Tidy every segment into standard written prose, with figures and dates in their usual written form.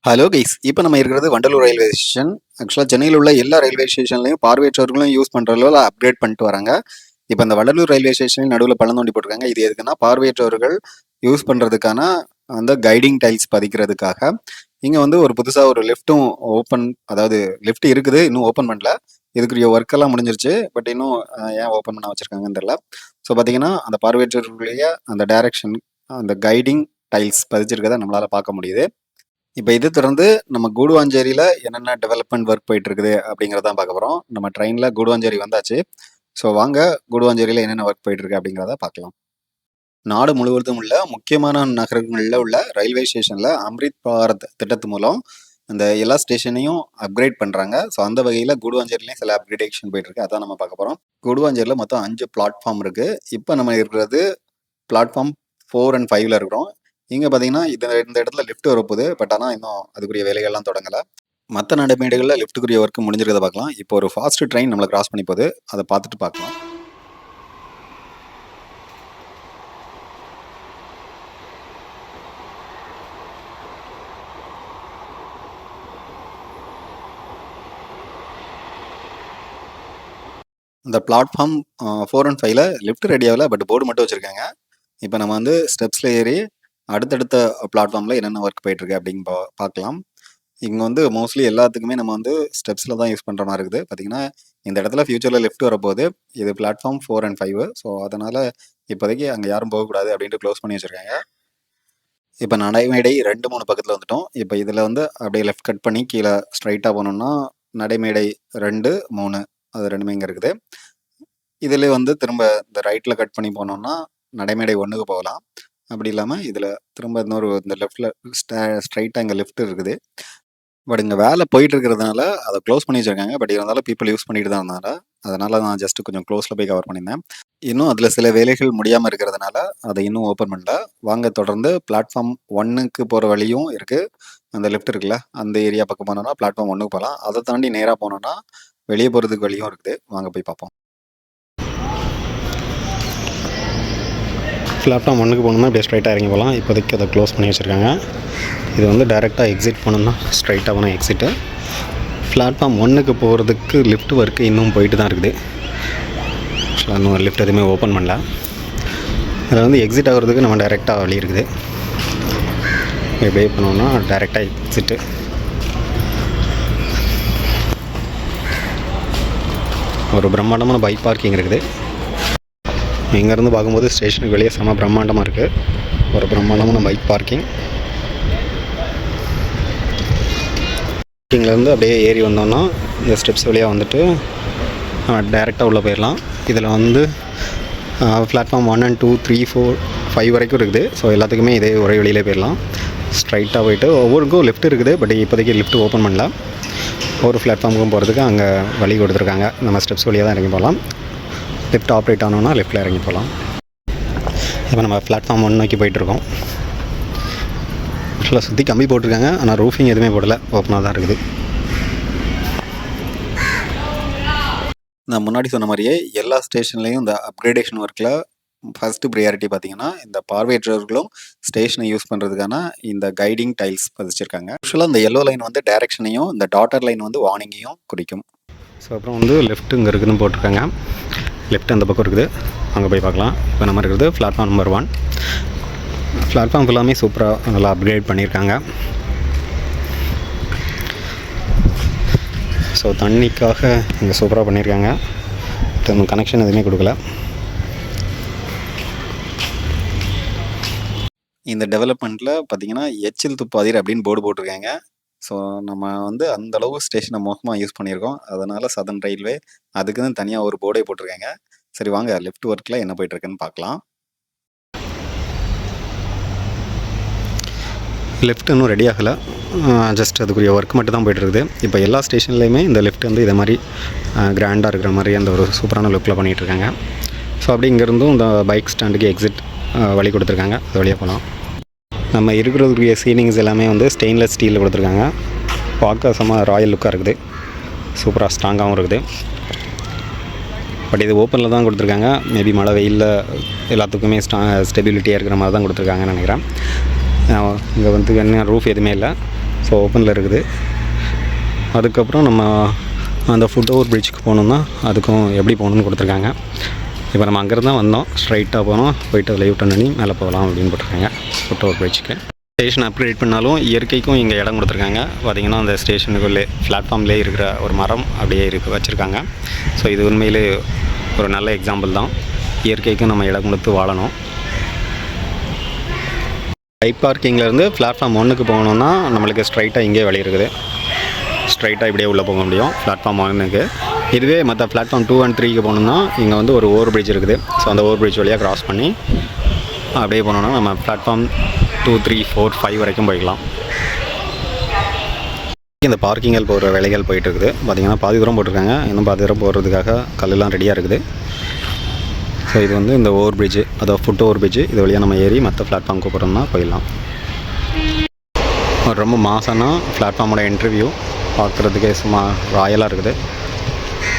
Hello guys, இப்போ நம்ம இருக்கிறது வண்டலூர் ரயில்வே ஸ்டேஷன். ஆக்சுவலாக சென்னையில் உள்ள எல்லா ரயில்வே ஸ்டேஷன்லையும் பார்வையற்றவர்களும் யூஸ் பண்ணுற அளவில் அப்கிரேட் பண்ணிட்டு வராங்க. இப்போ இந்த வண்டலூர் ரயில்வே ஸ்டேஷனில் நடுவில் பள்ளம் தோண்டி போட்டிருக்காங்க. இது எதுக்குன்னா பார்வையற்றவர்கள் யூஸ் பண்ணுறதுக்கான அந்த கைடிங் டைல்ஸ் பதிக்கிறதுக்காக. இங்கே வந்து ஒரு புதுசாக ஒரு லிஃப்ட்டும் ஓப்பன், அதாவது லிஃப்ட் இருக்குது, இன்னும் ஓப்பன் பண்ணல. இதுக்குரிய ஒர்க்கெல்லாம் முடிஞ்சிருச்சு, பட் இன்னும் ஏன் ஓப்பன் பண்ண வச்சுருக்காங்கன்னு தெரியல. ஸோ பார்த்தீங்கன்னா அந்த பார்வையற்றவர்களுடைய அந்த டைரக்ஷன், அந்த கைடிங் டைல்ஸ் பதிச்சிருக்கதை நம்மளால் பார்க்க முடியுது. இப்போ இது தொடர்ந்து நம்ம கூடுவாஞ்சேரியில் என்னென்ன டெவலப்மெண்ட் ஒர்க் போயிட்டு இருக்குது அப்படிங்கிறதான் பார்க்க போகிறோம். நம்ம ட்ரெயினில் கூடுவாஞ்சேரி வந்தாச்சு. ஸோ வாங்க கூடுவாஞ்சேரியில் என்னென்ன ஒர்க் போயிட்டு இருக்கு அப்படிங்கிறத பார்க்கலாம். நாடு முழுவதும் உள்ள முக்கியமான நகரங்களில் உள்ள ரயில்வே ஸ்டேஷனில் அம்ரித் பாரத் திட்டத்து மூலம் அந்த எல்லா ஸ்டேஷனையும் அப்கிரேட் பண்ணுறாங்க. ஸோ அந்த வகையில் கூடுவாஞ்சேரிலையும் சில அப்கிரேடேஷன் போயிட்டு இருக்கு. அதான் நம்ம பார்க்க போகிறோம். கூடுவாஞ்சேரியில் மொத்தம் 5 பிளாட்ஃபார்ம் இருக்குது. இப்போ நம்ம இருக்கிறது பிளாட்ஃபார்ம் 4 and 5ல் இருக்கிறோம். இங்கே பார்த்தீங்கன்னா இந்த இடத்துல லிஃப்ட் வரப்போகுது, பட் ஆனால் இன்னும் அதுக்குரிய வேலைகள்லாம் தொடங்கலை. மற்ற நடைமேடைகளில் லிஃப்ட்டுக்குரிய ஒர்க் முடிஞ்சிருக்கிறத பார்க்கலாம். இப்போ ஒரு ஃபாஸ்ட் ட்ரெயின் நம்மளை கிராஸ் பண்ணி போகுது, அதை பார்த்துட்டு பார்க்கலாம். இந்த பிளாட்ஃபார்ம் 4 and 5ல் லிஃப்ட் ரெடி ஆகலை, பட் போர்டு மட்டும் வச்சுருக்காங்க. இப்போ நம்ம வந்து ஸ்டெப்ஸில் ஏறி அடுத்தடுத்த பிளாட்ஃபார்மில் என்னென்ன ஒர்க் போயிட்டுருக்கு அப்படின்னு பார்க்கலாம். இங்கே வந்து மோஸ்ட்லி எல்லாத்துக்குமே நம்ம வந்து ஸ்டெப்ஸில் தான் யூஸ் பண்ணுற மாதிரி இருக்குது. பார்த்தீங்கன்னா இந்த இடத்துல ஃபியூச்சரில் லிஃப்ட் வரப்போகுது. இது பிளாட்ஃபார்ம் 4 and 5. ஸோ அதனால் இப்போதைக்கு அங்கே யாரும் போகக்கூடாது அப்படின்ட்டு க்ளோஸ் பண்ணி வச்சுருக்காங்க. இப்போ நடைமேடை 2-3 பக்கத்தில் வந்துட்டோம். இப்போ இதில் வந்து அப்படியே லெஃப்ட் கட் பண்ணி கீழே ஸ்ட்ரைட்டாக போனோம்னா நடைமேடை 2, 3 அது ரெண்டுமே இங்கே இருக்குது. இதில் வந்து திரும்ப இந்த ரைட்டில் கட் பண்ணி போனோம்னா நடைமேடை 1க்கு போகலாம். அப்படி இல்லாமல் இதில் திரும்ப இந்த லெஃப்டில் ஸ்ட்ரைட்டாக இங்கே லெஃப்ட் இருக்குது. பட் இங்கே வேலை போயிட்டு இருக்கிறதுனால அதை க்ளோஸ் பண்ணி வச்சுருக்காங்க. பட் இருந்தாலும் பீப்புள் யூஸ் பண்ணிட்டு தான் இருந்தாங்க. அதனால் நான் ஜஸ்ட்டு கொஞ்சம் க்ளோஸில் போய் கவர் பண்ணியிருந்தேன். இன்னும் அதில் சில வேலைகள் முடியாமல் இருக்கிறதுனால அதை இன்னும் ஓப்பன் பண்ணல. வாங்க தொடர்ந்து பிளாட்ஃபார்ம் 1க்கு போகிற வழியும் இருக்குது. அந்த லெஃப்ட் இருக்குல்ல, அந்த ஏரியா பக்கம் போனோன்னா பிளாட்ஃபார்ம் 1க்கு போகலாம். அதை தாண்டி நேராக போனோன்னா வெளியே போகிறதுக்கு வழியும் இருக்குது. வாங்க போய் பார்ப்போம். பிளாட்ஃபார்ம் 1க்கு போகணுன்னா அப்படியே ஸ்ட்ரைட்டாக இறங்கி போகலாம். இப்போதைக்கு அதை க்ளோஸ் பண்ணி வச்சுருக்காங்க. இது வந்து டைரெக்டாக எக்ஸிட் போனோம்னா ஸ்ட்ரைட்டாக போனால் எக்ஸிட்டு. பிளாட்ஃபார்ம் 1க்கு போகிறதுக்கு லிஃப்ட் ஒர்க்கு இன்னும் போயிட்டு தான் இருக்குது. இன்னும் லிஃப்ட் எதுவுமே ஓப்பன் பண்ணல. அதில் வந்து எக்ஸிட் ஆகிறதுக்கு நம்ம டைரெக்டாக வழி இருக்குது. இப்படியே பண்ணோம்னா டைரெக்டாக எக்ஸிட்டு. ஒரு பிரம்மாண்டமான பைக் பார்க்கிங் இருக்குது. இங்கேருந்து பார்க்கும்போது ஸ்டேஷனுக்கு வெளியே செம்ம பிரம்மாண்டமாக இருக்குது. ஒரு பிரம்மாண்டமான பைக் பார்க்கிங். பார்க்கிங்லேருந்து அப்படியே ஏறி வந்தோன்னா இந்த ஸ்டெப்ஸ் வழியாக வந்துட்டு டைரெக்டாக உள்ளே போயிடலாம். இதில் வந்து பிளாட்ஃபார்ம் 1 and 2, 3, 4, 5 வரைக்கும் இருக்குது. ஸோ எல்லாத்துக்குமே இதே ஒரே வழியிலே போயிடலாம். ஸ்ட்ரைட்டாக போயிட்டு ஒவ்வொருக்கும் லிஃப்ட் இருக்குது. பட் இப்போதைக்கு லிஃப்ட் ஓப்பன் பண்ணல. ஒரு பிளாட்ஃபார்முக்கும் போகிறதுக்கு அங்கே வழி கொடுத்துருக்காங்க. நம்ம ஸ்டெப்ஸ் வழியாக தான் இறங்கி போகலாம். லிஃப்ட் ஆப்ரேட் ஆனோன்னா லெஃப்ட்டில் இறங்கி போகலாம். இப்போ நம்ம பிளாட்ஃபார்ம் 1 நோக்கி போயிட்டுருக்கோம். ஆக்சுவலாக சுற்றி கம்பி போட்டிருக்காங்க, ஆனால் ரூஃபிங் எதுவுமே போடலை, ஓப்பனாக தான் இருக்குது. நான் முன்னாடி சொன்ன மாதிரியே எல்லா ஸ்டேஷன்லேயும் இந்த அப்கிரேடேஷன் ஒர்க்கில் ஃபஸ்ட்டு ப்ரியாரிட்டி பார்த்தீங்கன்னா இந்த பார்வையற்றவர்களும் ஸ்டேஷனை யூஸ் பண்ணுறதுக்கான இந்த கைடிங் டைல்ஸ் பதிச்சிருக்காங்க. ஆக்சுவலாக இந்த எல்லோ லைன் வந்து டைரக்ஷனையும், இந்த டாட்டர் லைன் வந்து வார்னிங்கையும் குறிக்கும். ஸோ அப்புறம் வந்து லெஃப்ட் இங்கே இருக்குதுன்னு போட்டிருக்காங்க. லெஃப்ட் அந்த பக்கம் இருக்குது, அங்கே போய் பார்க்கலாம். இப்போ நம்ம இருக்கிறது பிளாட்ஃபார்ம் நம்பர் 1. பிளாட்ஃபார்ம் ஃபுல்லாமே சூப்பராக நல்லா அப்கிரேட் பண்ணியிருக்காங்க. ஸோ தண்ணிக்காக இங்கே சூப்பராக பண்ணியிருக்காங்க. கனெக்ஷன் எதுவுமே கொடுக்கல. இந்த டெவலப்மெண்ட்டில் பார்த்தீங்கன்னா எச்சில் துப்பாதீர் அப்படின்னு போர்டு போட்டிருக்காங்க. ஸோ நம்ம வந்து அந்தளவு ஸ்டேஷனை மோசமாக யூஸ் பண்ணியிருக்கோம். அதனால் சதர்ன் ரயில்வே அதுக்குன்னு தனியாக ஒரு போர்டே போட்டிருக்காங்க. சரி வாங்க லெஃப்ட் ஒர்க்கில் என்ன போயிட்டுருக்குன்னு பார்க்கலாம். லெஃப்ட் இன்னும் ரெடி ஆகலை, ஜஸ்ட் அதுக்குரிய ஒர்க் மட்டும் தான் போய்ட்டுருக்குது. இப்போ எல்லா ஸ்டேஷன்லேயுமே இந்த லெஃப்ட் வந்து இதை மாதிரி கிராண்டாக இருக்கிற மாதிரி அந்த ஒரு சூப்பரான லுக்கில் பண்ணிகிட்ருக்காங்க. ஸோ அப்படி இங்கேருந்தும் இந்த பைக் ஸ்டாண்டுக்கு எக்ஸிட் வழி கொடுத்துருக்காங்க, அது வழியாக போகலாம். நம்ம இருக்கிறதுக்குரிய சீலிங்ஸ் எல்லாமே வந்து ஸ்டெயின்லெஸ் ஸ்டீலில் கொடுத்துருக்காங்க. பார்க்க செம்ம ராயல் லுக்காக இருக்குது, சூப்பராக ஸ்ட்ராங்காகவும் இருக்குது. பட் இது ஓப்பனில் தான் கொடுத்துருக்காங்க. மேபி மழை வெயிலில் எல்லாத்துக்குமே ஸ்டெபிலிட்டியாக இருக்கிற மாதிரி தான் கொடுத்துருக்காங்கன்னு நினைக்கிறேன். இங்கே வந்து என்ன ரூஃப் எதுவுமே இல்லை. ஸோ ஓப்பனில் இருக்குது. அதுக்கப்புறம் நம்ம அந்த ஃபுட் ஓவர் பிரிட்ஜுக்கு போகணுன்னா அதுக்கும் எப்படி போகணுன்னு கொடுத்துருக்காங்க. இப்போ நம்ம அங்கேருந்து தான் வந்தோம், ஸ்ட்ரைட்டாக போனோம், போயிட்டு அதில் யூ டர்ன் பண்ணி மேலே போகலாம் அப்படின்னு போட்டிருக்காங்க ஃபுட் ஓவர் பிரிட்ஜுக்கு. ஸ்டேஷன் அப்கிரேட் பண்ணாலும் இயற்கைக்கும் இங்கே இடம் கொடுத்துருக்காங்க. பார்த்திங்கன்னா அந்த ஸ்டேஷனுக்குள்ளே பிளாட்ஃபார்ம்லேயே இருக்கிற ஒரு மரம் அப்படியே வச்சுருக்காங்க. ஸோ இது உண்மையிலே ஒரு நல்ல எக்ஸாம்பிள் தான். இயற்கைக்கும் நம்ம இடம் கொடுத்து வாழணும். பைக் பார்க்கிங்லேருந்து பிளாட்ஃபார்ம் 1க்கு போகணுன்னா நம்மளுக்கு ஸ்ட்ரைட்டாக இங்கே வழி இருக்குது. ஸ்ட்ரைட்டாக இப்படியே உள்ளே போக முடியும் பிளாட்ஃபார்ம் 1க்கு. இதுவே மற்ற பிளாட்ஃபார்ம் 2 and 3க்கு போகணுன்னா இங்கே வந்து ஒரு ஓவர் பிரிட்ஜ் இருக்குது. ஸோ அந்த ஓவர் பிரிட்ஜ் வழியாக க்ராஸ் பண்ணி அப்படியே போனோன்னா நம்ம பிளாட்ஃபார்ம் 2, 3, 4, 5 வரைக்கும் போய்க்கலாம். இந்த பார்க்கிங்கில் போகிற வேலைகள் போயிட்டுருக்குது. பார்த்திங்கன்னா பாதி தூரம் போட்டிருக்காங்க, இன்னும் பாதி தூரம் போகிறதுக்காக கல்லெல்லாம் ரெடியாக இருக்குது. ஸோ இது வந்து இந்த ஓவர் பிரிட்ஜு, அதாவது ஃபுட் ஓவர் பிரிட்ஜு. இது வழியாக நம்ம ஏறி மற்ற பிளாட்ஃபார்முக்கு போகிறோம்னா போயிடலாம். ரொம்ப மாசான பிளாட்ஃபார்மோட இன்டர்வியூ பார்க்குறதுக்கே சும்மா ராயலாக இருக்குது.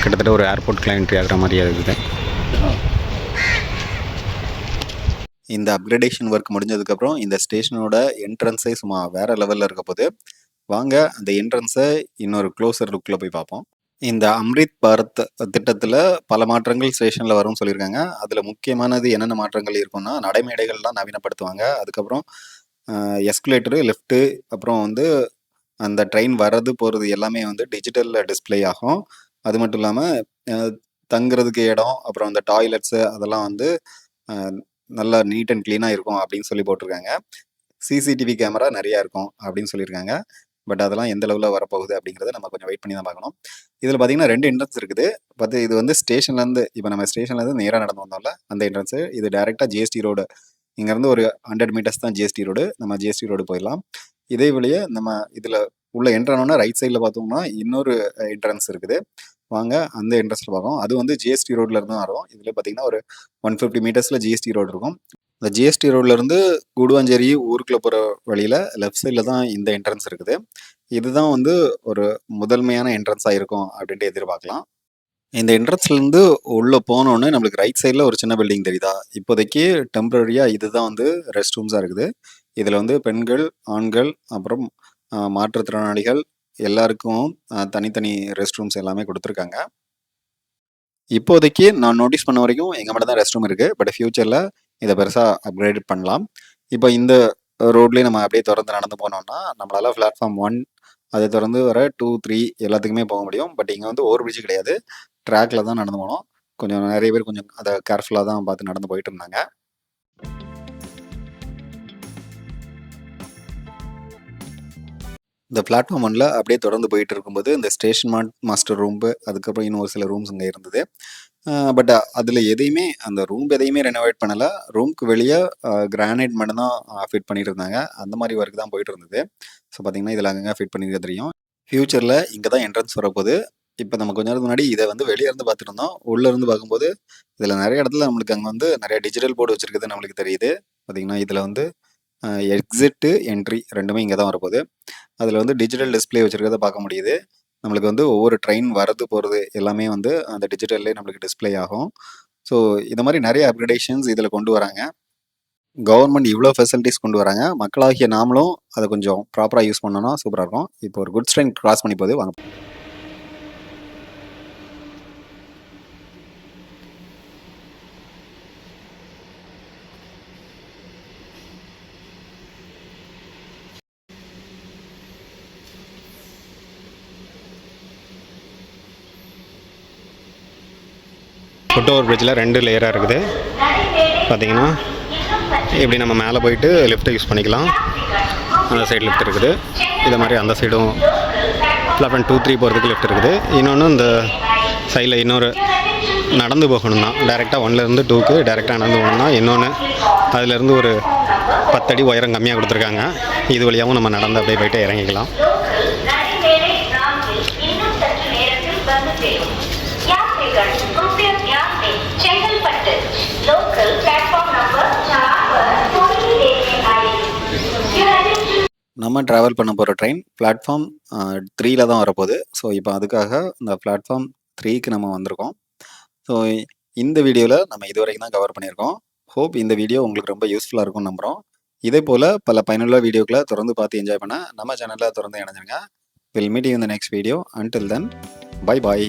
கிட்டத்தட்ட ஒரு ஏர்போர்ட்குலாம் என்ட்ரி ஆகிற மாதிரியே இருக்குது. இந்த அப்கிரேடேஷன் ஒர்க் முடிஞ்சதுக்கப்புறம் இந்த ஸ்டேஷனோட என்ட்ரன்ஸே சும்மா வேறு லெவலில் இருக்க போது. வாங்க அந்த என்ட்ரன்ஸை இன்னொரு க்ளோசர் லுக்கில் போய் பார்ப்போம். இந்த அம்ரித் பாரத் திட்டத்தில் பல மாற்றங்கள் ஸ்டேஷனில் வரும்னு சொல்லியிருக்காங்க. அதில் முக்கியமானது என்னென்ன மாற்றங்கள் இருக்குன்னா, நடைமேடைகள்லாம் நவீனப்படுத்துவாங்க. அதுக்கப்புறம் எஸ்குலேட்டரு, லிஃப்ட்டு, அப்புறம் வந்து அந்த ட்ரெயின் வர்றது போகிறது எல்லாமே வந்து டிஜிட்டலில் டிஸ்பிளே ஆகும். அது மட்டும் இல்லாமல் தங்குறதுக்கு இடம், அப்புறம் அந்த டாய்லெட்ஸு அதெல்லாம் வந்து நல்லா நீட் அண்ட் க்ளீனாக இருக்கும் அப்படின்னு சொல்லி போட்டிருக்காங்க. சிசிடிவி கேமரா நிறையா இருக்கும் அப்படின்னு சொல்லியிருக்காங்க. பட் அதெல்லாம் எந்த லெவலில் வரப்போகுது அப்படிங்கிறத நம்ம கொஞ்சம் வெயிட் பண்ணி தான் பார்க்கணும். இதில் பார்த்தீங்கன்னா 2 என்ட்ரன்ஸ் இருக்குது. இது வந்து ஸ்டேஷன்லேருந்து, இப்போ நம்ம ஸ்டேஷன்லேருந்து நேராக நடந்து வந்தோம்ல அந்த என்ட்ரன்ஸு. இது டேரெக்டாக ஜிஎஸ்டி ரோடு. இங்கேருந்து ஒரு 100 மீட்டர்ஸ் தான் ஜிஎஸ்டி ரோடு. நம்ம ஜிஎஸ்டி ரோடு போயிடலாம். இதே வழியே நம்ம இதில் உள்ள என்ட்ரானோன்னா ரைட் சைடில் பார்த்தோம்னா இன்னொரு என்ட்ரன்ஸ் இருக்குது. வாங்க அந்த என்ட்ரன்ஸில் பார்க்கணும். அது வந்து ஜிஎஸ்டி ரோட்ல இருந்து வரும். இதில் பார்த்தீங்கன்னா ஒரு 150 மீட்டர்ஸில் ஜிஎஸ்டி ரோடு இருக்கும். இந்த ஜிஎஸ்டி ரோட்லேருந்து கூடுவாஞ்சேரி ஊருக்குள்ளே போகிற வழியில் லெஃப்ட் சைடில் தான் இந்த என்ட்ரன்ஸ் இருக்குது. இதுதான் வந்து ஒரு முதன்மையான என்ட்ரன்ஸாக இருக்கும் அப்படின்ட்டு எதிர்பார்க்கலாம். இந்த என்ட்ரன்ஸ்லேருந்து உள்ளே போனோன்னு நம்மளுக்கு ரைட் சைடில் ஒரு சின்ன பில்டிங் தெரியுதா? இப்போதைக்கு டெம்பரரியாக இதுதான் வந்து ரெஸ்ட் ரூம்ஸாக இருக்குது. இதில் வந்து பெண்கள், ஆண்கள், அப்புறம் மாற்றுத்திறனாளிகள் எல்லாருக்கும் தனித்தனி ரெஸ்ட் ரூம்ஸ் எல்லாமே கொடுத்துருக்காங்க. இப்போதைக்கு நான் நோட்டீஸ் பண்ண வரைக்கும் எங்கள் மட்டும் தான் ரெஸ்ட் ரூம் இருக்குது. பட் ஃப்யூச்சரில் இதை பெருசாக அப்கிரேட் பண்ணலாம். இப்போ இந்த ரோட்லேயே நம்ம அப்படியே தொடர்ந்து நடந்து போனோம்னா நம்மளால் பிளாட்ஃபார்ம் 1 அதை தொடர்ந்து வர 2, 3 எல்லாத்துக்குமே போக முடியும். பட் இங்கே வந்து ஓவர் பிரிட்ஜ் கிடையாது, ட்ராக்ல தான் நடந்து போனோம். கொஞ்சம் நிறைய பேர் கொஞ்சம் அதை கேர்ஃபுல்லாக தான் பார்த்து நடந்து போயிட்டு இருந்தாங்க. இந்த பிளாட்ஃபார்ம் 1ல் அப்படியே தொடர்ந்து போயிட்டு இருக்கும்போது இந்த ஸ்டேஷன் மாஸ்டர் ரூம்பு, அதுக்கப்புறம் இன்னும் ஒரு சில ரூம்ஸ் இங்கே இருந்தது. பட் அதில் எதையுமே அந்த ரூம் எதையுமே ரெனோவேட் பண்ணலை. ரூமுக்கு வெளியே கிரானைட் மட்டும் தான் ஃபிட் பண்ணிட்டு இருந்தாங்க. அந்த மாதிரி ஒர்க் தான் போயிட்டு இருந்தது. ஸோ பார்த்தீங்கன்னா இதில் அங்கங்கே ஃபிட் பண்ணிக்க தெரியும். ஃப்யூச்சரில் இங்கே தான் என்ட்ரன்ஸ் வரப்போகுது. இப்போ நம்ம கொஞ்ச நேரத்துக்கு முன்னாடி இதை வந்து வெளியே இருந்து பார்த்துட்டு இருந்தோம். உள்ளே இருந்து பார்க்கும்போது இதில் நிறைய இடத்துல நம்மளுக்கு அங்கே வந்து நிறைய டிஜிட்டல் போர்டு வச்சுருக்குது நம்மளுக்கு தெரியுது. பார்த்தீங்கன்னா இதில் வந்து எக்ஸிட்டு, என்ட்ரி ரெண்டுமே இங்கே தான் வரப்போகுது. அதில் வந்து டிஜிட்டல் டிஸ்பிளே வச்சுருக்கிறத பார்க்க முடியுது. நம்மளுக்கு வந்து ஒவ்வொரு ட்ரெயின் வரது போகிறது எல்லாமே வந்து அந்த டிஜிட்டல்லே நம்மளுக்கு டிஸ்பிளே ஆகும். ஸோ இந்த மாதிரி நிறைய அப்கிரேடேஷன்ஸ் இதில் கொண்டு வராங்க. கவர்மெண்ட் இவ்வளோ ஃபெசிலிட்டிஸ் கொண்டு வராங்க. மக்களாகிய நாமளும் அதை கொஞ்சம் ப்ராப்பராக யூஸ் பண்ணோன்னா சூப்பராக இருக்கும். இப்போ ஒரு குட்ஸ் ட்ரெயின் கிராஸ் பண்ணி போகுது, வாங்க. ஃபுட் ஓவர் பிரிட்ஜில் 2 லேயராக இருக்குது. பார்த்தீங்கன்னா இப்படி நம்ம மேலே போயிட்டு லிஃப்ட்டை யூஸ் பண்ணிக்கலாம். அந்த சைடு லிஃப்ட் இருக்குது. இதை மாதிரி அந்த சைடும் பிளாட்ஃபார்ம் 2, 3 போகிறதுக்கு லிஃப்ட் இருக்குது. இன்னொன்று இந்த சைடில் இன்னொரு நடந்து போகணும் தான். டேரெக்டாக 1லேருந்து 2க்கு டேரெக்டாக நடந்து போகணும்னா இன்னொன்று அதிலேருந்து ஒரு 10 அடி உயரம் கம்மியாக கொடுத்துருக்காங்க. இது வழியாகவும் நம்ம நடந்து அப்படியே போயிட்டு இறங்கிக்கலாம். நம்ம ட்ராவல் பண்ண போகிற ட்ரெயின் பிளாட்ஃபார்ம் 3ல் தான் வரப்போகுது. ஸோ இப்போ அதுக்காக இந்த பிளாட்ஃபார்ம் 3க்கு நம்ம வந்திருக்கோம். ஸோ இந்த வீடியோவில் நம்ம இது வரைக்கும் தான் கவர் பண்ணியிருக்கோம். ஹோப் இந்த வீடியோ உங்களுக்கு ரொம்ப யூஸ்ஃபுல்லாக இருக்கும்னு நம்புகிறோம். இதே போல் பல பயனுள்ள வீடியோக்களை தொடர்ந்து பார்த்து என்ஜாய் பண்ண நம்ம சேனலில் தொடர்ந்து இணைஞ்சிருங்க. Will meet you in the next video. Until then, bye bye.